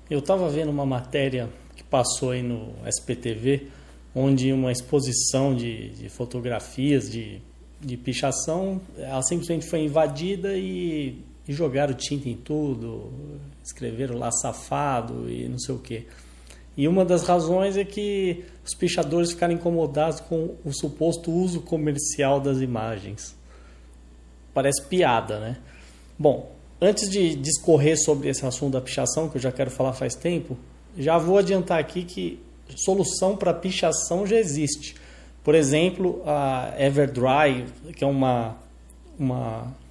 Eu estava vendo uma matéria que passou aí no SPTV, onde uma exposição de fotografias de pichação, ela simplesmente foi invadida e jogaram tinta em tudo, escreveram lá safado e não sei o quê. E uma das razões é que os pichadores ficaram incomodados com o suposto uso comercial das imagens. Parece piada, né? Bom, antes de discorrer sobre esse assunto da pichação, que eu já quero falar faz tempo, já vou adiantar aqui que solução para pichação já existe. Por exemplo, a Everdry, que é uma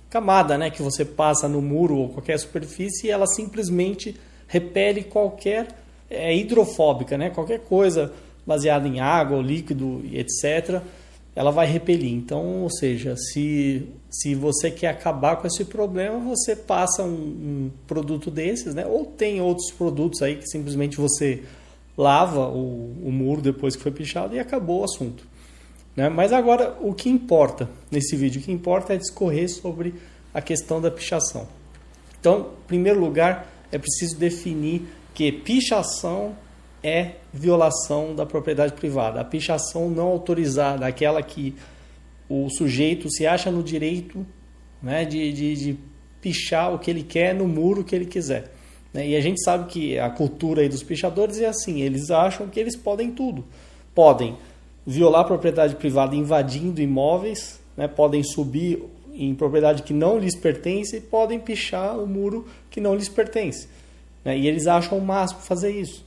camada, né, que você passa no muro ou qualquer superfície e ela simplesmente repele qualquer... É hidrofóbica, né? Qualquer coisa baseada em água ou líquido, etc., ela vai repelir. Então, ou seja, se você quer acabar com esse problema, você passa um produto desses, né? Ou tem outros produtos aí que simplesmente você lava o muro depois que foi pichado e acabou o assunto, né? Mas agora, o que importa nesse vídeo? O que importa é discorrer sobre a questão da pichação. Então, em primeiro lugar, é preciso definir que pichação é violação da propriedade privada. A pichação não autorizada, aquela que o sujeito se acha no direito, né, de pichar o que ele quer no muro que ele quiser, né? E a gente sabe que a cultura aí dos pichadores é assim, eles acham que eles podem tudo. Podem violar a propriedade privada invadindo imóveis, né, podem subir em propriedade que não lhes pertence e podem pichar o muro que não lhes pertence. E eles acham o máximo fazer isso,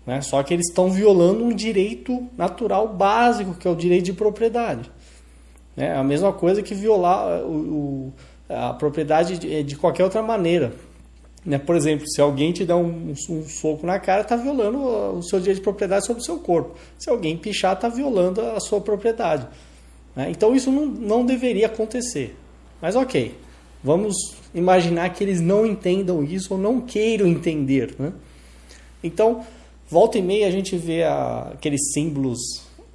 né? Só que eles estão violando um direito natural básico, que é o direito de propriedade, né? A mesma coisa que violar a propriedade de qualquer outra maneira, né? Por exemplo, se alguém te dá um soco na cara, está violando o seu direito de propriedade sobre o seu corpo. Se alguém pichar, está violando a sua propriedade, né? Então isso não deveria acontecer. Mas ok, vamos imaginar que eles não entendam isso ou não queiram entender, né? Então, volta e meia a gente vê aqueles símbolos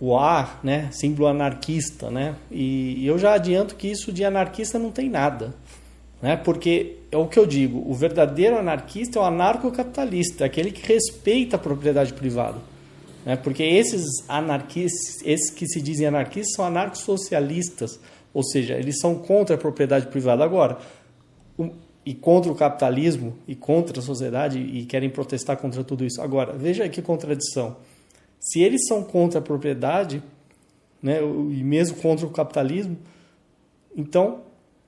UA, né? Símbolo anarquista, né? E eu já adianto que isso de anarquista não tem nada, né? Porque é o que eu digo, o verdadeiro anarquista é o anarcocapitalista, aquele que respeita a propriedade privada, né? Porque esses anarquistas, esses que se dizem anarquistas, são anarcossocialistas, ou seja, eles são contra a propriedade privada. Agora, e contra o capitalismo e contra a sociedade e querem protestar contra tudo isso. Agora, veja que contradição. Se eles são contra a propriedade, né, e mesmo contra o capitalismo, então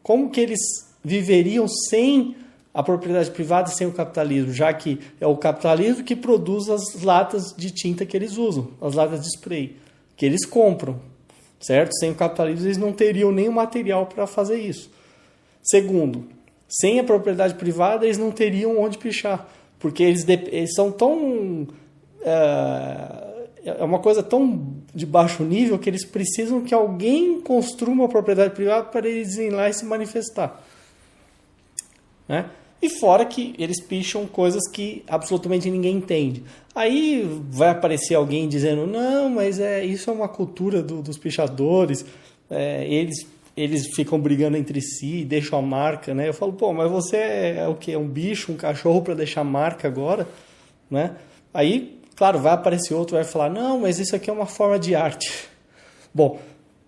como que eles viveriam sem a propriedade privada e sem o capitalismo, já que é o capitalismo que produz as latas de tinta que eles usam, as latas de spray, que eles compram, certo? Sem o capitalismo eles não teriam nenhum material para fazer isso. Segundo, sem a propriedade privada, eles não teriam onde pichar, porque eles são tão... É uma coisa tão de baixo nível que eles precisam que alguém construa uma propriedade privada para eles irem lá e se manifestar, né? E fora que eles picham coisas que absolutamente ninguém entende. Aí vai aparecer alguém dizendo, não, mas isso é uma cultura dos pichadores, eles ficam brigando entre si, deixam a marca, né? Eu falo, pô, mas você é o quê? É um bicho, um cachorro para deixar marca agora, né? Aí, claro, vai aparecer outro, vai falar, não, mas isso aqui é uma forma de arte. Bom,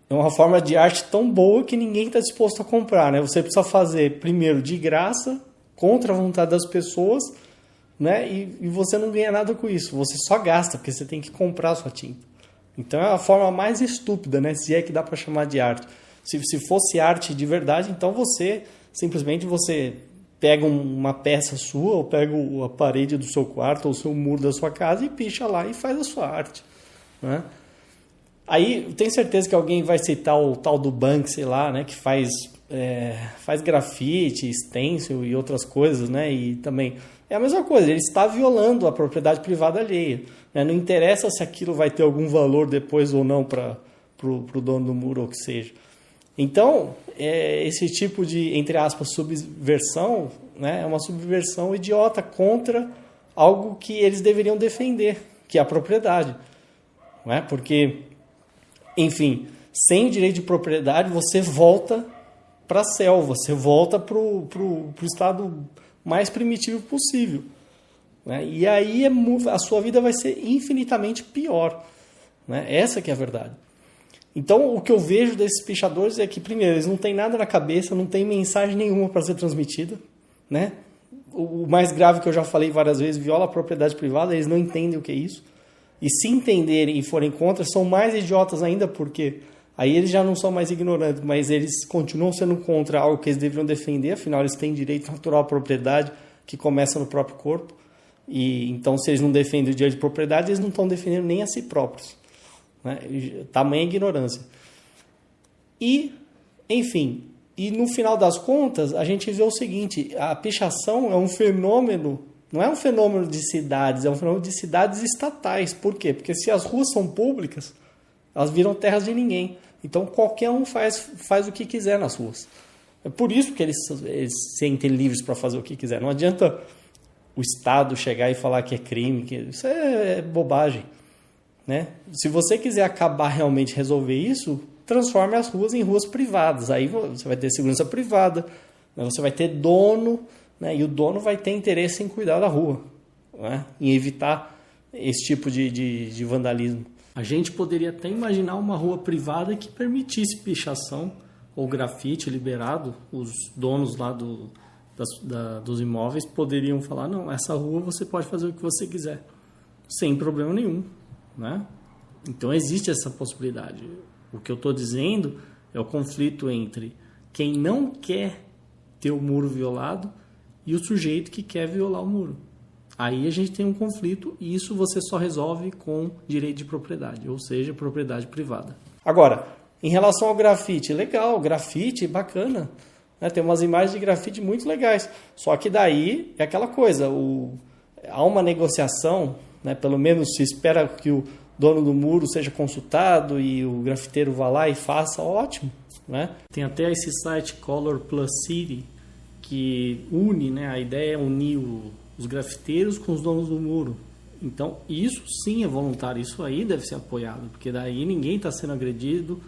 é uma forma de arte tão boa que ninguém está disposto a comprar, né? Você precisa fazer, primeiro, de graça, contra a vontade das pessoas, né? E você não ganha nada com isso, você só gasta, porque você tem que comprar a sua tinta. Então é a forma mais estúpida, né? Se é que dá para chamar de arte. Se fosse arte de verdade, então você pega uma peça sua, ou pega a parede do seu quarto, ou o seu muro da sua casa e picha lá e faz a sua arte, né? Aí eu tenho certeza que alguém vai citar o tal do Banksy lá, né, que faz grafite, stencil e outras coisas, né? E também é a mesma coisa, ele está violando a propriedade privada alheia, né? Não interessa se aquilo vai ter algum valor depois ou não para o dono do muro ou o que seja. Então, esse tipo de, entre aspas, subversão, né, é uma subversão idiota contra algo que eles deveriam defender, que é a propriedade, né? Porque, enfim, sem o direito de propriedade, você volta para a selva, você volta para o estado mais primitivo possível, né? E aí a sua vida vai ser infinitamente pior, né? Essa que é a verdade. Então, o que eu vejo desses pichadores é que, primeiro, eles não têm nada na cabeça, não tem mensagem nenhuma para ser transmitida, né? O mais grave que eu já falei várias vezes, viola a propriedade privada, eles não entendem o que é isso. E se entenderem e forem contra, são mais idiotas ainda, porque aí eles já não são mais ignorantes, mas eles continuam sendo contra algo que eles deveriam defender, afinal eles têm direito natural à propriedade, que começa no próprio corpo. E então, se eles não defendem o direito de propriedade, eles não estão defendendo nem a si próprios, né? Tamanha ignorância. E, enfim, e no final das contas, a gente vê o seguinte: a pichação é um fenômeno, não é um fenômeno de cidades, é um fenômeno de cidades estatais. Por quê? Porque se as ruas são públicas, elas viram terras de ninguém. Então qualquer um faz o que quiser nas ruas. É por isso que eles se sentem livres para fazer o que quiser. Não adianta o Estado chegar e falar que é crime, que isso é bobagem, né? Se você quiser acabar realmente resolver isso, transforme as ruas em ruas privadas. Aí você vai ter segurança privada, né? Você vai ter dono, né? E o dono vai ter interesse em cuidar da rua, né? Em evitar esse tipo de vandalismo. A gente poderia até imaginar uma rua privada que permitisse pichação ou grafite liberado. Os donos lá dos imóveis poderiam falar: não, essa rua você pode fazer o que você quiser, sem problema nenhum, né? Então existe essa possibilidade. O que eu estou dizendo é o conflito entre quem não quer ter o muro violado e o sujeito que quer violar o muro. Aí a gente tem um conflito e isso você só resolve com direito de propriedade, ou seja, propriedade privada. Agora, em relação ao grafite, legal, grafite, bacana, né? Tem umas imagens de grafite muito legais, só que daí é aquela coisa, há uma negociação, né? Pelo menos se espera que o dono do muro seja consultado e o grafiteiro vá lá e faça, ótimo, né? Tem até esse site Color Plus City que une, né? A ideia é unir os grafiteiros com os donos do muro. Então, isso sim é voluntário, isso aí deve ser apoiado, porque daí ninguém está sendo agredido,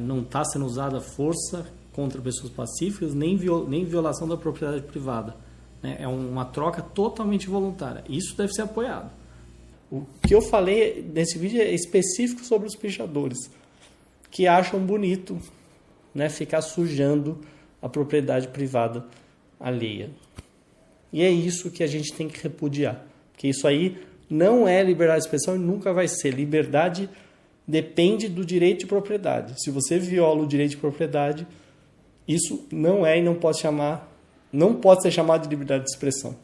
não está sendo usada força contra pessoas pacíficas, nem violação da propriedade privada, né? É uma troca totalmente voluntária. Isso deve ser apoiado. O que eu falei nesse vídeo é específico sobre os pichadores, que acham bonito, né, ficar sujando a propriedade privada alheia. E é isso que a gente tem que repudiar, porque isso aí não é liberdade de expressão e nunca vai ser. Liberdade depende do direito de propriedade. Se você viola o direito de propriedade, isso não é e não pode ser chamado de liberdade de expressão.